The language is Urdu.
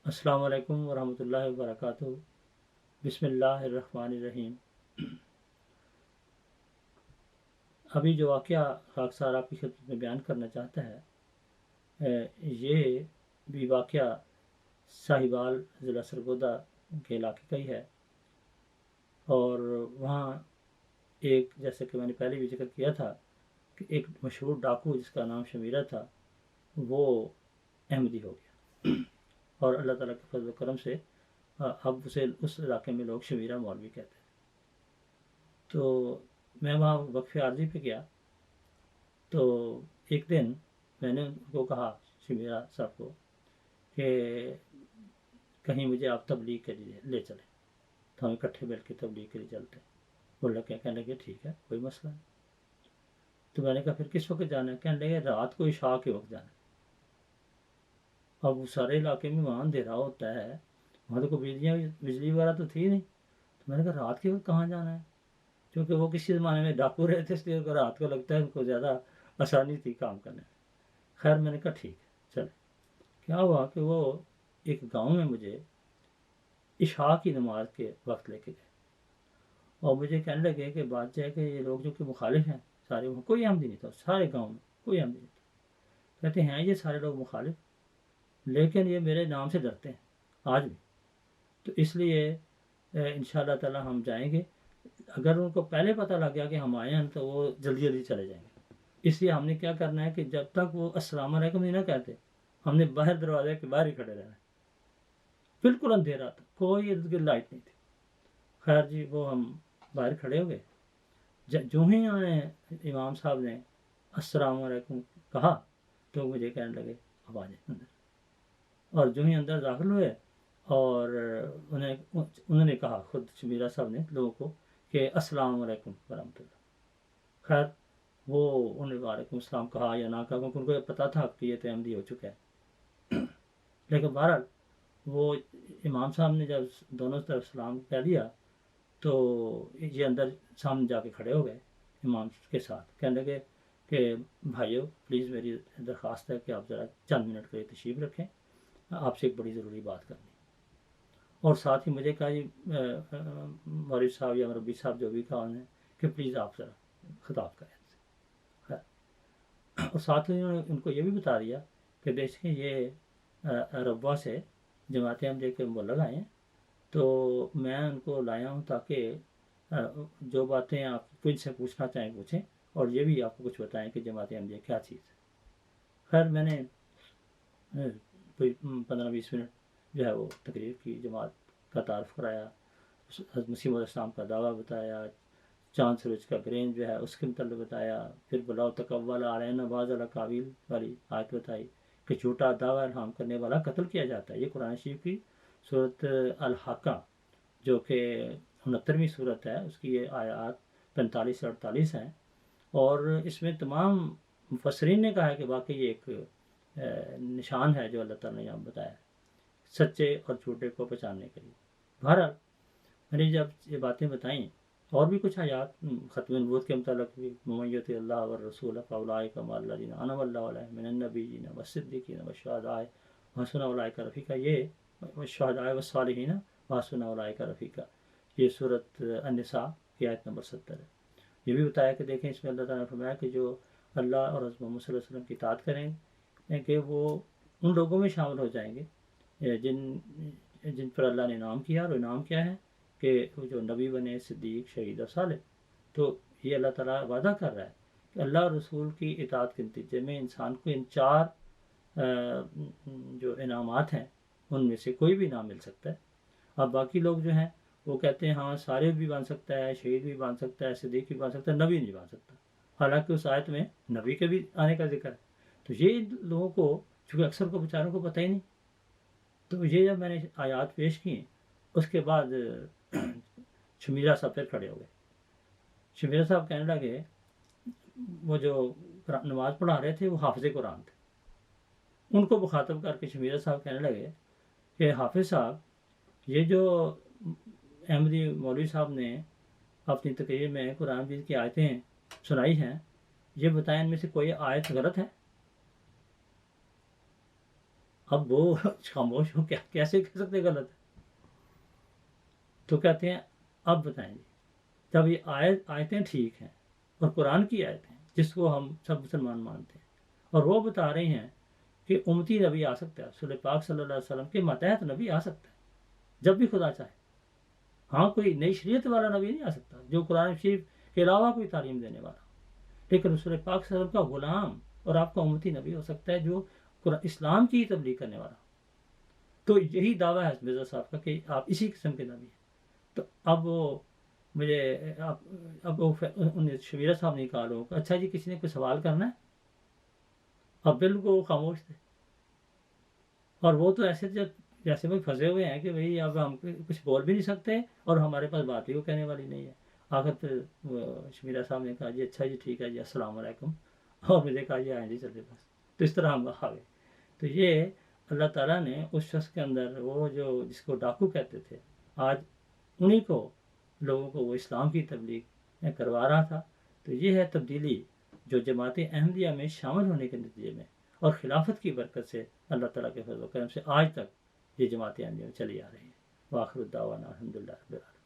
السلام علیکم ورحمۃ اللہ وبرکاتہ۔ بسم اللہ الرحمن الرحیم۔ ابھی جو واقعہ خاک سار آپ کی خدمت میں بیان کرنا چاہتا ہے، یہ بھی واقعہ ساہیوال ضلع سرگودا کے علاقے کا ہی ہے، اور وہاں ایک، جیسے کہ میں نے پہلے بھی ذکر کیا تھا، کہ ایک مشہور ڈاکو جس کا نام شمیرہ تھا، وہ احمدی ہو گیا، اور اللہ تعالیٰ کے فضل و کرم سے اب اسے اس علاقے میں لوگ شمیرہ مولوی کہتے ہیں۔ تو میں وہاں وقف عارضی پہ گیا، تو ایک دن میں نے ان کو کہا، شمیرہ صاحب کو، کہ کہیں مجھے آپ تبلیغ کے لیے لے چلیں، تو ہم اکٹھے مل کے تبلیغ کے لیے چلتے ہیں۔ وہ لڑکے کہنے لگے ٹھیک ہے، کوئی مسئلہ نہیں۔ تو میں نے کہا پھر کس وقت جانا ہے؟ کہنے لگے رات کو عشاء کے وقت جانا ہے۔ اب وہ سارے علاقے میں وہاں اندھیرا ہوتا ہے، وہاں تو کوئی بجلی وغیرہ تو تھی نہیں، تو میں نے کہا رات کے وقت کہاں جانا ہے؟ کیونکہ وہ کسی زمانے میں ڈاکو رہے تھے، اس لیے ان کو رات کو لگتا ہے ان کو زیادہ آسانی تھی کام کرنے میں۔ خیر میں نے کہا ٹھیک ہے چلے۔ کیا ہوا کہ وہ ایک گاؤں میں مجھے عشاء کی نماز کے وقت لے کے گئے، اور مجھے کہنے لگے کہ بات یہ ہے کہ یہ لوگ جو کہ مخالف ہیں سارے، وہاں کوئی احمدی نہیں تھا، سارے گاؤں میں کوئی احمدی نہیں تھا، کہتے ہیں یہ سارے لوگ مخالف، لیکن یہ میرے نام سے ڈرتے ہیں آج بھی، تو اس لیے انشاءاللہ تعالی ہم جائیں گے۔ اگر ان کو پہلے پتہ لگ گیا کہ ہم آئے ہیں تو وہ جلدی جلدی چلے جائیں گے۔ اس لیے ہم نے کیا کرنا ہے کہ جب تک وہ السلام علیکم نہیں نہ کہتے، ہم نے باہر دروازے کے باہر ہی کھڑے رہنا ہے۔ بالکل اندھیرا تھا، کوئی ارد گرد لائٹ نہیں تھی۔ خیر جی، وہ ہم باہر کھڑے ہو گئے، جو ہی امام صاحب نے السلام علیکم کہا تو مجھے کہنے لگے اب آ جائیں اندر، اور جو ہی اندر داخل ہوئے، اور انہوں نے کہا، خود شمیرہ صاحب نے لوگوں کو، کہ السلام علیکم ورحمۃ اللہ۔ خیر وہ انہوں نے وعلیکم السلام کہا یا نہ کہا، کیونکہ ان کو یہ پتا تھا کہ یہ تو احمدی ہو چکا ہے، لیکن بہرحال وہ امام صاحب نے جب دونوں طرف سلام کہہ دیا تو یہ اندر سامنے جا کے کھڑے ہو گئے امام کے ساتھ، کہنے لگے کہ بھائیو پلیز میری درخواست ہے کہ آپ ذرا چند منٹ کے لیے تشریف رکھیں، آپ سے ایک بڑی ضروری بات کرنی۔ اور ساتھ ہی مجھے کہا مولوی صاحب یا مربی صاحب جو بھی کہا انہیں کہ پلیز آپ ذرا خطاب کریں۔ اور ساتھ ہی انہوں نے ان کو یہ بھی بتا دیا کہ دیکھیں یہ ربوہ سے جماعت احمدیہ کے مبلغ آئے ہیں، تو میں ان کو لایا ہوں تاکہ جو باتیں آپ کچھ سے پوچھنا چاہیں پوچھیں، اور یہ بھی آپ کو کچھ بتائیں کہ جماعت احمدیہ کیا چیز ہے۔ خیر میں نے کوئی 15-20 منٹ جو ہے وہ تقریر کی، جماعت کا تعارف کرایا، حضرت مسیح علیہ السلام کا دعویٰ بتایا، چاند سورج کا گرین جو ہے اس کے متعلق بتایا، پھر بلاؤ تقول علینا بعض الاقاویل والی آیت بتائی کہ جھوٹا دعویٰ الہام کرنے والا قتل کیا جاتا ہے۔ یہ قرآن شریف کی سورۃ الحاقہ جو کہ 69ویں سورت ہے، اس کی یہ آیات 45 سے 48 ہیں، اور اس میں تمام مفسرین نے کہا ہے کہ واقعی یہ ایک نشان ہے جو اللہ تعالیٰ نے یہاں بتایا ہے سچے اور جھوٹے کو پہچاننے کے لیے۔ بہرحال میں نے جب یہ باتیں بتائیں، اور بھی کچھ آیات ختم نبوت کے متعلق بھی، وَمَن یُطِعِ اللَّهَ وَالرَّسُولَ فَأُولَٰئِکَ مَعَ الَّذِینَ أَنْعَمَ اللَّهُ عَلَیْہِم مِّنَ النَّبِیِّینَ وَالصِّدِّیقِینَ وَالشُّہَدَاءِ وَحَسُنَ أُولَٰئِکَ رَفِیقًا، یہ وَالشُّہَدَاءِ وَالصَّالِحِینَ وَحَسُنَ أُولَٰئِکَ رَفِیقًا، یہ سورۃ النساء کی آیت نمبر 70 ہے۔ یہ بھی بتایا کہ دیکھیں اس میں اللہ تعالیٰ نے فرمایا کہ جو اللہ اور حضرت محمد صلی اللہ علیہ وسلم کی اطاعت کریں کہ وہ ان لوگوں میں شامل ہو جائیں گے جن پر اللہ نے انعام کیا، اور انعام کیا ہے کہ وہ جو نبی بنے، صدیق، شہید اور صالح۔ تو یہ اللہ تعالیٰ وعدہ کر رہا ہے کہ اللہ اور رسول کی اطاعت کے نتیجے میں انسان کو ان 4 جو انعامات ہیں ان میں سے کوئی بھی انعام مل سکتا ہے۔ اب باقی لوگ جو ہیں وہ کہتے ہیں ہاں صالح بھی بن سکتا ہے، شہید بھی بن سکتا ہے، صدیق بھی بن سکتا ہے، نبی نہیں بن سکتا، حالانکہ اس آیت میں نبی کے بھی آنے کا ذکر ہے۔ تو یہ لوگوں کو، چونکہ اکثر کو بیچاروں کو پتہ ہی نہیں، تو یہ جب میں نے آیات پیش کی، اس کے بعد شمیرہ صاحب پھر کھڑے ہو گئے۔ شمیرہ صاحب کہنے لگے، وہ جو نماز پڑھا رہے تھے وہ حافظ قرآن تھے، ان کو مخاطب کر کے شمیرہ صاحب کہنے لگے کہ حافظ صاحب، یہ جو احمدی مولوی صاحب نے اپنی تقریر میں قرآن مجید کی آیتیں سنائی ہیں، یہ بتائیں ان میں سے کوئی آیت غلط ہے؟ اب وہ خاموش ہو، کیا کیسے کہہ سکتے غلط ہے؟ تو کہتے ہیں اب بتائیں جی، جب یہ آیتیں ٹھیک ہیں اور قرآن کی آیتیں جس کو ہم سب مسلمان مانتے ہیں، اور وہ بتا رہی ہیں کہ امتی نبی آ سکتا ہے، رسول پاک صلی اللہ علیہ وسلم کے ماتحت نبی آ سکتا ہے جب بھی خدا چاہے. ہاں کوئی نئی شریعت والا نبی نہیں آ سکتا جو قرآن شریف کے علاوہ کوئی تعلیم دینے والا، لیکن رسول پاک صلی اللہ علیہ وسلم کا غلام اور آپ کا امتی نبی ہو سکتا ہے جو اسلام کی تبلیغ کرنے والا. تو یہی دعویٰ ہے مرزا صاحب کا کہ آپ اسی قسم کے نبی ہیں. تو اب وہ مجھے اب وہ شبیرہ صاحب نے کہا لوگوں کو، اچھا جی کسی نے کوئی سوال کرنا ہے؟ اب بالکل وہ خاموش تھے، اور وہ تو ایسے جیسے وہ پھنسے ہوئے ہیں کہ بھئی اب ہم کچھ بول بھی نہیں سکتے اور ہمارے پاس بات بھی وہ کہنے والی نہیں ہے. آخر پھر شبیرہ صاحب نے کہا جی اچھا جی ٹھیک ہے جی السلام علیکم، اور مجھے کہا جی آئیں جی چلے بس. تو اس طرح ہم آ گئے. تو یہ اللہ تعالیٰ نے اس شخص کے اندر وہ جو جس کو ڈاکو کہتے تھے، آج انہیں کو لوگوں کو وہ اسلام کی تبلیغ کروا رہا تھا. تو یہ ہے تبدیلی جو جماعت احمدیہ میں شامل ہونے کے نتیجے میں اور خلافت کی برکت سے اللہ تعالیٰ کے فضل و کرم سے آج تک یہ جماعت احمدیہ میں چلی آ رہی ہے. وآخر الدعوانا الحمدللہ رب العالمین.